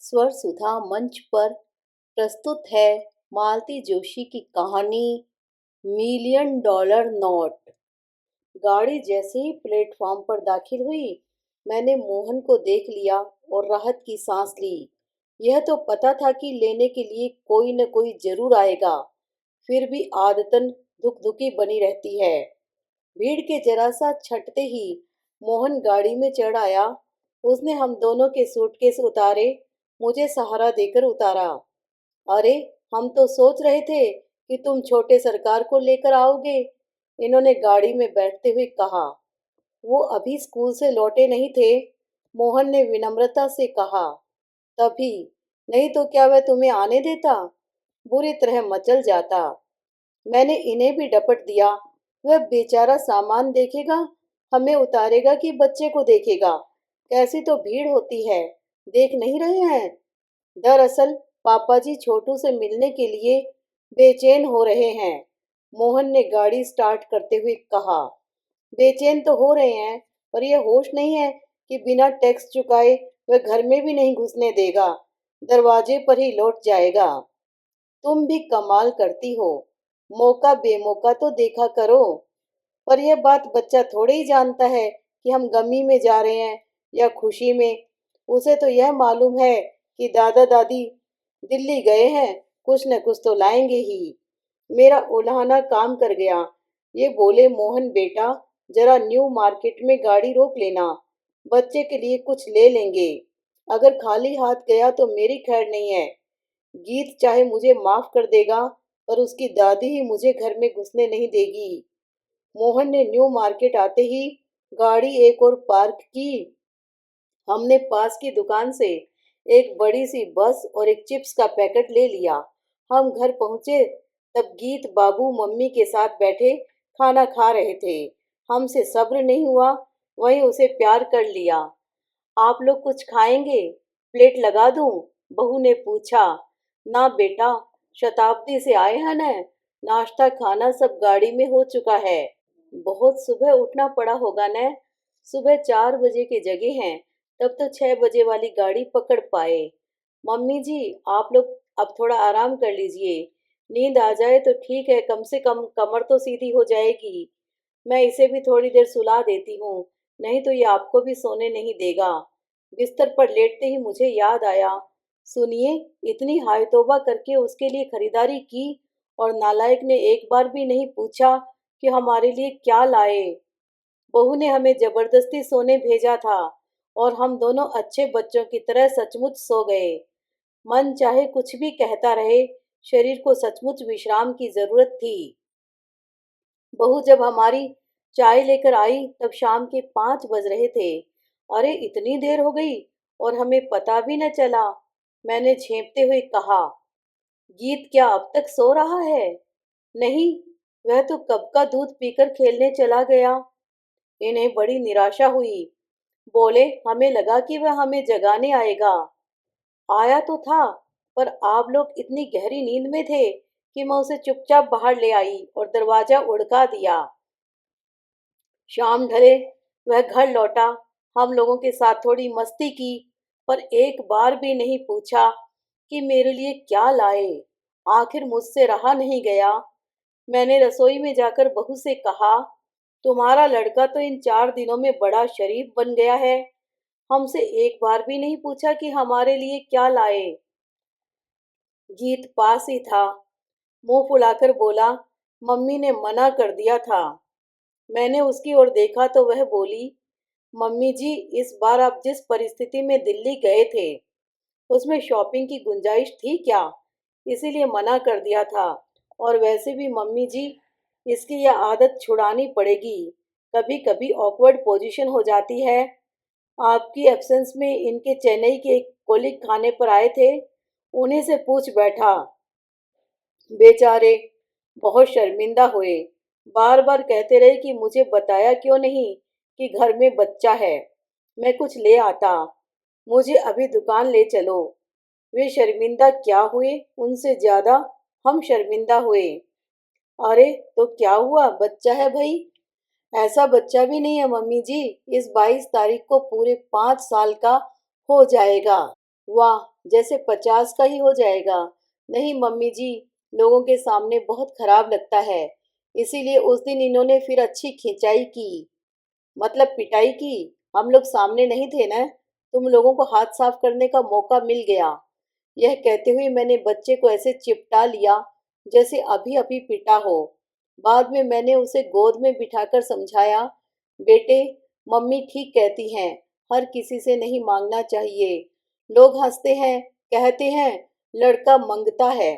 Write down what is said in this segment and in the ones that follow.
स्वर सुधा मंच पर प्रस्तुत है मालती जोशी की कहानी मिलियन डॉलर नोट। गाड़ी जैसे ही प्लेटफॉर्म पर दाखिल हुई, मैंने मोहन को देख लिया और राहत की सांस ली। यह तो पता था कि लेने के लिए कोई न कोई जरूर आएगा, फिर भी आदतन धुकधुकी बनी रहती है। भीड़ के जरा सा छटते ही मोहन गाड़ी में चढ़ आया। उसने हम दोनों के सूटकेस उतारे, मुझे सहारा देकर उतारा। अरे, हम तो सोच रहे थे कि तुम छोटे सरकार को लेकर आओगे, इन्होंने गाड़ी में बैठते हुए कहा। वो अभी स्कूल से लौटे नहीं थे, मोहन ने विनम्रता से कहा। तभी, नहीं तो क्या वह तुम्हें आने देता? बुरी तरह मचल जाता। मैंने इन्हें भी डपट दिया। वह बेचारा सामान देखेगा, हमें उतारेगा कि बच्चे को देखेगा? कैसी तो भीड़ होती है, देख नहीं रहे हैं? दरअसल पापा जी छोटू से मिलने के लिए बेचैन हो रहे हैं, मोहन ने गाड़ी स्टार्ट करते हुए कहा। बेचैन तो हो रहे हैं, पर यह होश नहीं है कि बिना टैक्स चुकाए वह घर में भी नहीं घुसने देगा, दरवाजे पर ही लौट जाएगा। तुम भी कमाल करती हो, मौका बेमौका तो देखा करो। पर यह बात बच्चा थोड़े ही जानता है कि हम गमी में जा रहे हैं या खुशी में। उसे तो यह मालूम है कि दादा दादी दिल्ली गए हैं, कुछ न कुछ तो लाएंगे ही। मेरा उल्हाना काम कर गया। ये बोले, मोहन बेटा, जरा न्यू मार्केट में गाड़ी रोक लेना, बच्चे के लिए कुछ ले लेंगे। अगर खाली हाथ गया तो मेरी खैर नहीं है। गीत चाहे मुझे माफ कर देगा, पर उसकी दादी ही मुझे घर में घुसने नहीं देगी। मोहन ने न्यू मार्केट आते ही गाड़ी एक और पार्क की। हमने पास की दुकान से एक बड़ी सी बस और एक चिप्स का पैकेट ले लिया। हम घर पहुंचे तब गीत बाबू मम्मी के साथ बैठे खाना खा रहे थे। हमसे सब्र नहीं हुआ, वहीं उसे प्यार कर लिया। आप लोग कुछ खाएंगे? प्लेट लगा दूं? बहू ने पूछा। ना बेटा, शताब्दी से आए हैं न, नाश्ता खाना सब गाड़ी में हो चुका है। बहुत सुबह उठना पड़ा होगा न। सुबह 4 बजे की जगह हैं, तब तो 6 बजे वाली गाड़ी पकड़ पाए। मम्मी जी, आप लोग अब थोड़ा आराम कर लीजिए। नींद आ जाए तो ठीक है, कम से कम कमर तो सीधी हो जाएगी। मैं इसे भी थोड़ी देर सुला देती हूँ, नहीं तो ये आपको भी सोने नहीं देगा। बिस्तर पर लेटते ही मुझे याद आया। सुनिए, इतनी हाय तौबा करके उसके लिए खरीदारी की और नालायक ने एक बार भी नहीं पूछा कि हमारे लिए क्या लाए। बहू ने हमें जबरदस्ती सोने भेजा था और हम दोनों अच्छे बच्चों की तरह सचमुच सो गए। मन चाहे कुछ भी कहता रहे, शरीर को सचमुच विश्राम की जरूरत थी। बहू जब हमारी चाय लेकर आई तब शाम के 5 बज रहे थे। अरे, इतनी देर हो गई और हमें पता भी न चला, मैंने झेंपते हुए कहा। गीत क्या अब तक सो रहा है? नहीं, वह तो कब का दूध पीकर खेलने चला गया। इन्हें बड़ी निराशा हुई। बोले, हमें लगा कि वह हमें जगाने आएगा। आया तो था, पर आप लोग इतनी गहरी नींद में थे कि मैं उसे चुपचाप बाहर ले आई और दरवाजा उड़का दिया। शाम ढले वह घर लौटा। हम लोगों के साथ थोड़ी मस्ती की, पर एक बार भी नहीं पूछा कि मेरे लिए क्या लाए। आखिर मुझसे रहा नहीं गया। मैंने रसोई में जाकर बहू से कहा, तुम्हारा लड़का तो इन 4 दिनों में बड़ा शरीफ बन गया है, हमसे एक बार भी नहीं पूछा कि हमारे लिए क्या लाए। गीत पास ही था, मुंह फुलाकर बोला, मम्मी ने मना कर दिया था। मैंने उसकी ओर देखा तो वह बोली, मम्मी जी, इस बार आप जिस परिस्थिति में दिल्ली गए थे उसमें शॉपिंग की गुंजाइश थी क्या, इसीलिए मना कर दिया था। और वैसे भी मम्मी जी, इसकी यह आदत छुड़ानी पड़ेगी, कभी कभी ऑकवर्ड पोजीशन हो जाती है। आपकी एब्सेंस में इनके चेन्नई के एक कोलिग खाने पर आए थे, उन्हीं से पूछ बैठा। बेचारे बहुत शर्मिंदा हुए, बार बार कहते रहे कि मुझे बताया क्यों नहीं कि घर में बच्चा है, मैं कुछ ले आता, मुझे अभी दुकान ले चलो। वे शर्मिंदा क्या हुए, उनसे ज्यादा हम शर्मिंदा हुए। अरे, तो क्या हुआ, बच्चा है भाई। ऐसा बच्चा भी नहीं है मम्मी जी, इस 22 तारीख को पूरे 5 साल का हो जाएगा। वाह, जैसे 50 का ही हो जाएगा। नहीं मम्मी जी, लोगों के सामने बहुत खराब लगता है। इसीलिए उस दिन इन्होंने फिर अच्छी खिंचाई की, मतलब पिटाई की। हम लोग सामने नहीं थे ना, तुम लोगों को हाथ साफ करने का मौका मिल गया। यह कहते हुए मैंने बच्चे को ऐसे चिपटा लिया जैसे अभी अभी पिटा हो। बाद में मैंने उसे गोद में बिठाकर समझाया, बेटे, मम्मी ठीक कहती हैं, हर किसी से नहीं मांगना चाहिए। लोग हंसते हैं, कहते हैं लड़का मंगता है।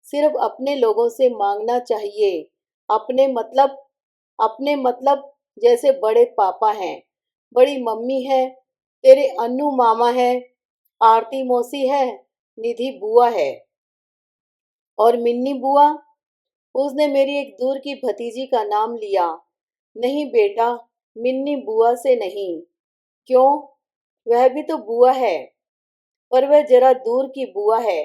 सिर्फ अपने लोगों से मांगना चाहिए। अपने मतलब अपने मतलब जैसे बड़े पापा हैं, बड़ी मम्मी है, तेरे अन्नू मामा है, आरती मौसी है, निधि बुआ है और मिन्नी बुआ। उसने मेरी एक दूर की भतीजी का नाम लिया। नहीं बेटा, मिन्नी बुआ से नहीं। क्यों? वह भी तो बुआ है, पर वह जरा दूर की बुआ है।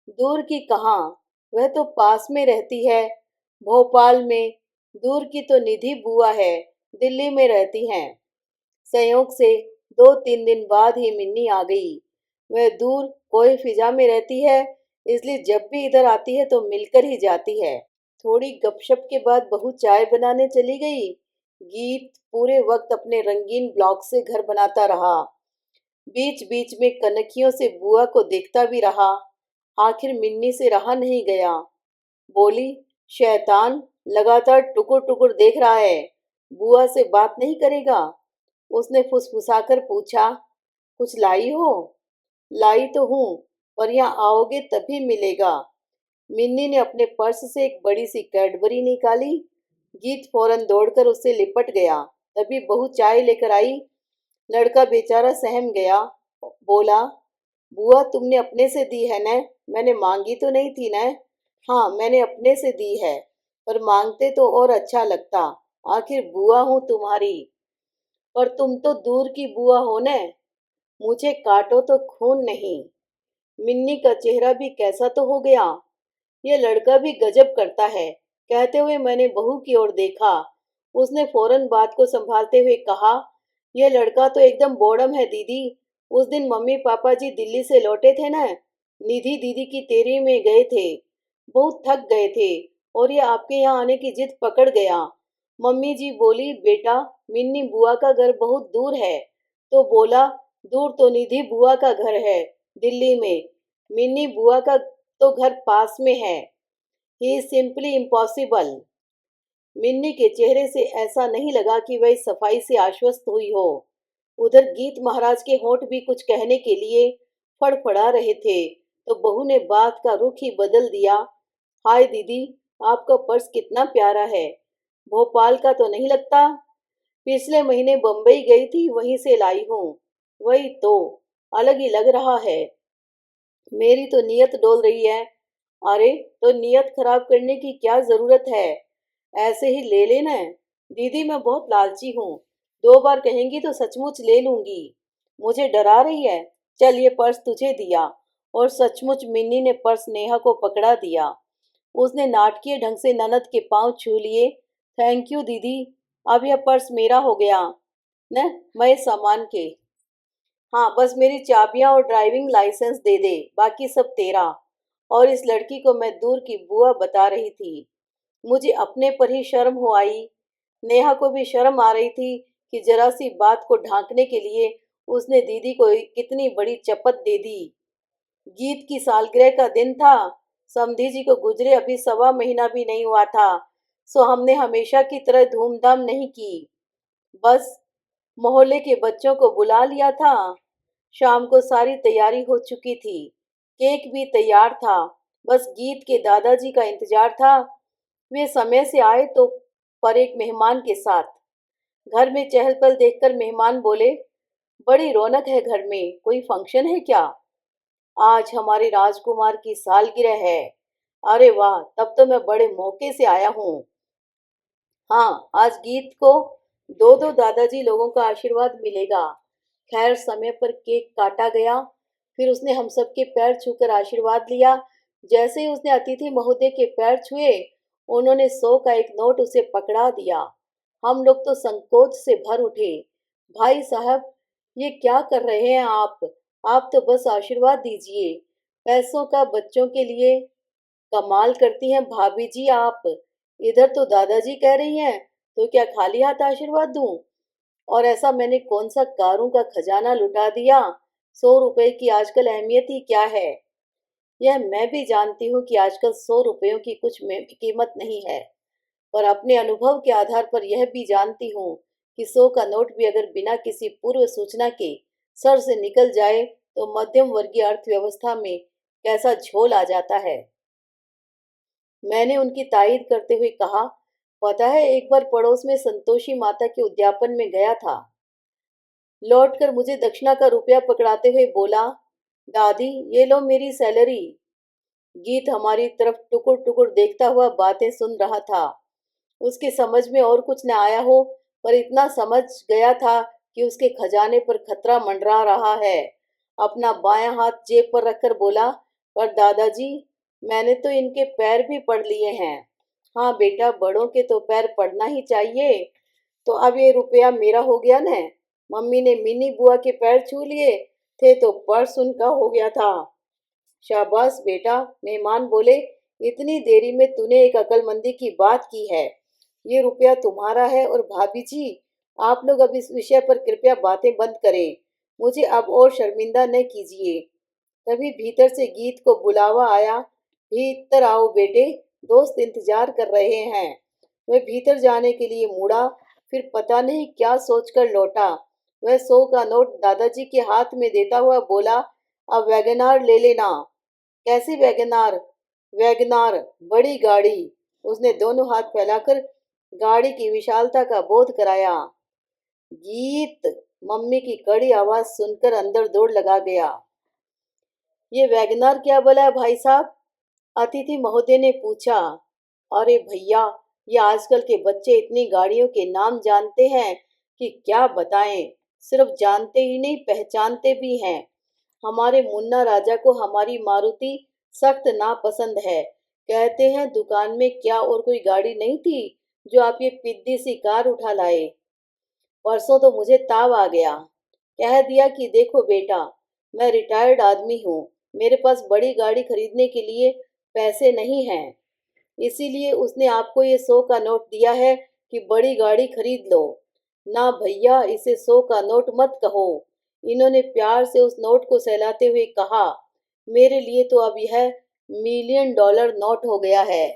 दूर की कहाँ, वह तो पास में रहती है, भोपाल में। दूर की तो निधि बुआ है, दिल्ली में रहती हैं। संयोग से 2-3 दिन बाद ही मिन्नी आ गई। वह दूर कोई फिजा में रहती है, इसलिए जब भी इधर आती है तो मिलकर ही जाती है। थोड़ी गपशप के बाद बहू चाय बनाने चली गई। गीत पूरे वक्त अपने रंगीन ब्लॉक से घर बनाता रहा। बीच बीच में कनखियों से बुआ को देखता भी रहा। आखिर मिन्नी से रहा नहीं गया। बोली, शैतान, लगातार टुकुर टुकुर देख रहा है, बुआ से बात नहीं करेगा? उसने फुसफुसाकर पूछा, कुछ लाई हो? लाई तो हूँ, पर यहाँ आओगे तभी मिलेगा। मिन्नी ने अपने पर्स से एक बड़ी सी कैडबरी निकाली। गीत फौरन दौड़कर उससे लिपट गया। तभी बहू चाय लेकर आई। लड़का बेचारा सहम गया। बोला, बुआ तुमने अपने से दी है न? मैंने मांगी तो नहीं थी न? हाँ, मैंने अपने से दी है, पर मांगते तो और अच्छा लगता। आखिर बुआ हूँ तुम्हारी। पर तुम तो दूर की बुआ हो न, मुझे काटो तो खून नहीं। मिन्नी का चेहरा भी कैसा तो हो गया। ये लड़का भी गजब करता है, कहते हुए मैंने बहू की ओर देखा। उसने फौरन बात को संभालते हुए कहा, यह लड़का तो एकदम बॉडम है दीदी। उस दिन मम्मी पापा जी दिल्ली से लौटे थे ना, निधि दीदी की तेरी में गए थे, बहुत थक गए थे और ये आपके यहाँ आने की जिद पकड़ गया। मम्मी जी बोली, बेटा, मिन्नी बुआ का घर बहुत दूर है। तो बोला, दूर तो निधि बुआ का घर है, दिल्ली में। मिन्नी बुआ का तो घर पास में है। He is simply impossible. Minni के चेहरे से ऐसा नहीं लगा कि वह इस सफाई से आश्वस्त हुई हो। उधर गीत महाराज के होंठ भी कुछ कहने के लिए फड़फड़ा रहे थे, तो बहू ने बात का रुख ही बदल दिया। हाय दीदी, आपका पर्स कितना प्यारा है। भोपाल का तो नहीं लगता? पिछले महीने बम्बई गई थी, वहीं से लाई हूँ। वही तो, अलग ही लग रहा है। मेरी तो नीयत डोल रही है। अरे, तो नीयत खराब करने की क्या जरूरत है, ऐसे ही ले लेना। दीदी मैं बहुत लालची हूँ, 2 बार कहेंगी तो सचमुच ले लूंगी। मुझे डरा रही है। चल ये पर्स तुझे दिया। और सचमुच मिन्नी ने पर्स नेहा को पकड़ा दिया। उसने नाटकीय ढंग से ननद के पांव छू लिए। थैंक यू दीदी, अब यह पर्स मेरा हो गया न, मैं सामान के। हाँ, बस मेरी चाबियां और ड्राइविंग लाइसेंस दे दे, बाकी सब तेरा। और इस लड़की को मैं दूर की बुआ बता रही थी। मुझे अपने पर ही शर्म हो आई। नेहा को भी शर्म आ रही थी कि जरा सी बात को ढांकने के लिए उसने दीदी को कितनी बड़ी चपत दे दी। गीत की सालगिरह का दिन था। समधी जी को गुजरे अभी 1.25 महीना भी नहीं हुआ था, सो हमने हमेशा की तरह धूमधाम नहीं की। बस मोहल्ले के बच्चों को बुला लिया था। शाम को सारी तैयारी हो चुकी थी। केक भी तैयार था। बस गीत के दादाजी का इंतजार था। वे समय से आए तो पर एक मेहमान के साथ। घर में चहल पहल देखकर मेहमान बोले, बड़ी रौनक है घर में, कोई फंक्शन है क्या? आज हमारे राजकुमार की सालगिरह है। अरे वाह, तब तो मैं बड़े मौके से आया हूँ। हाँ, आज गीत को 2-2 दादाजी लोगों का आशीर्वाद मिलेगा। खैर समय पर केक काटा गया। फिर उसने हम सबके पैर छूकर आशीर्वाद लिया। जैसे ही उसने अतिथि महोदय के पैर छुए, उन्होंने 100 का एक नोट उसे पकड़ा दिया। हम लोग तो संकोच से भर उठे। भाई साहब, ये क्या कर रहे हैं आप? आप तो बस आशीर्वाद दीजिए। पैसों का बच्चों के लिए। कमाल करती हैं भाभी जी आप। इधर तो दादाजी कह रही हैं, तो क्या खाली हाथ आशीर्वाद दूं? और ऐसा मैंने कौन सा कारों का खजाना लुटा दिया? 100 रुपए की आजकल अहमियत ही क्या है? यह मैं भी जानती हूँ कि आजकल 100 रुपयों की कुछ में कीमत नहीं है। पर अपने अनुभव के आधार पर यह भी जानती हूँ कि 100 का नोट भी अगर बिना किसी पूर्व सूचना के सर से निकल जाए तो मध्यम वर्गीय अर्थव्यवस्था में कैसा झोल आ जाता है। मैंने उनकी तायीद करते हुए कहा, पता है एक बार पड़ोस में संतोषी माता के उद्यापन में गया था। लौटकर मुझे दक्षिणा का रुपया पकड़ाते हुए बोला, दादी ये लो मेरी सैलरी। गीत हमारी तरफ टुकुर टुकुर देखता हुआ बातें सुन रहा था। उसकी समझ में और कुछ न आया हो, पर इतना समझ गया था कि उसके खजाने पर खतरा मंडरा रहा है। अपना बायां हाथ जेब पर रखकर बोला, पर दादाजी मैंने तो इनके पैर भी पढ़ लिए हैं। हाँ बेटा, बड़ों के तो पैर पढ़ना ही चाहिए। तो अब ये रुपया मेरा हो गया न। मम्मी ने मिनी बुआ के पैर छू लिए थे तो पर्स उनका हो गया था। शाबाश बेटा, मेहमान बोले, इतनी देरी में तूने एक अकलमंदी की बात की है। ये रुपया तुम्हारा है और भाभी जी, आप लोग अब इस विषय पर कृपया बातें बंद करें। मुझे अब और शर्मिंदा न कीजिए। तभी भीतर से गीत को बुलावा आया, भीतर आओ बेटे, दोस्त इंतजार कर रहे हैं। वह भीतर जाने के लिए मुड़ा, फिर पता नहीं क्या सोचकर लौटा। वह 100 का नोट दादाजी के हाथ में देता हुआ बोला, अब वैगनार ले लेना। कैसी वैगनार? वैगनार, बड़ी गाड़ी। उसने दोनों हाथ फैलाकर गाड़ी की विशालता का बोध कराया। गीत मम्मी की कड़ी आवाज सुनकर अंदर दौड़ लगा गया। ये वैगनार क्या बोला है भाई साहब? अतिथि महोदय ने पूछा। अरे भैया, ये आजकल के बच्चे इतनी गाड़ियों के नाम जानते हैं कि क्या बताएं। सिर्फ जानते ही नहीं, पहचानते भी हैं। हमारे मुन्ना राजा को हमारी मारुति सख्त नापसंद है। कहते हैं दुकान में क्या और कोई गाड़ी नहीं थी जो आप ये पिद्दी सी कार उठा लाए। परसों तो मुझे ताव आ गया। कह दिया कि देखो बेटा, मैं रिटायर्ड आदमी हूँ, मेरे पास बड़ी गाड़ी खरीदने के लिए पैसे नहीं हैं। इसीलिए उसने आपको ये 100 का नोट दिया है कि बड़ी गाड़ी खरीद लो। ना भैया, इसे 100 का नोट मत कहो। इन्होंने प्यार से उस नोट को सहलाते हुए कहा, मेरे लिए तो अब यह $1,000,000 नोट हो गया है।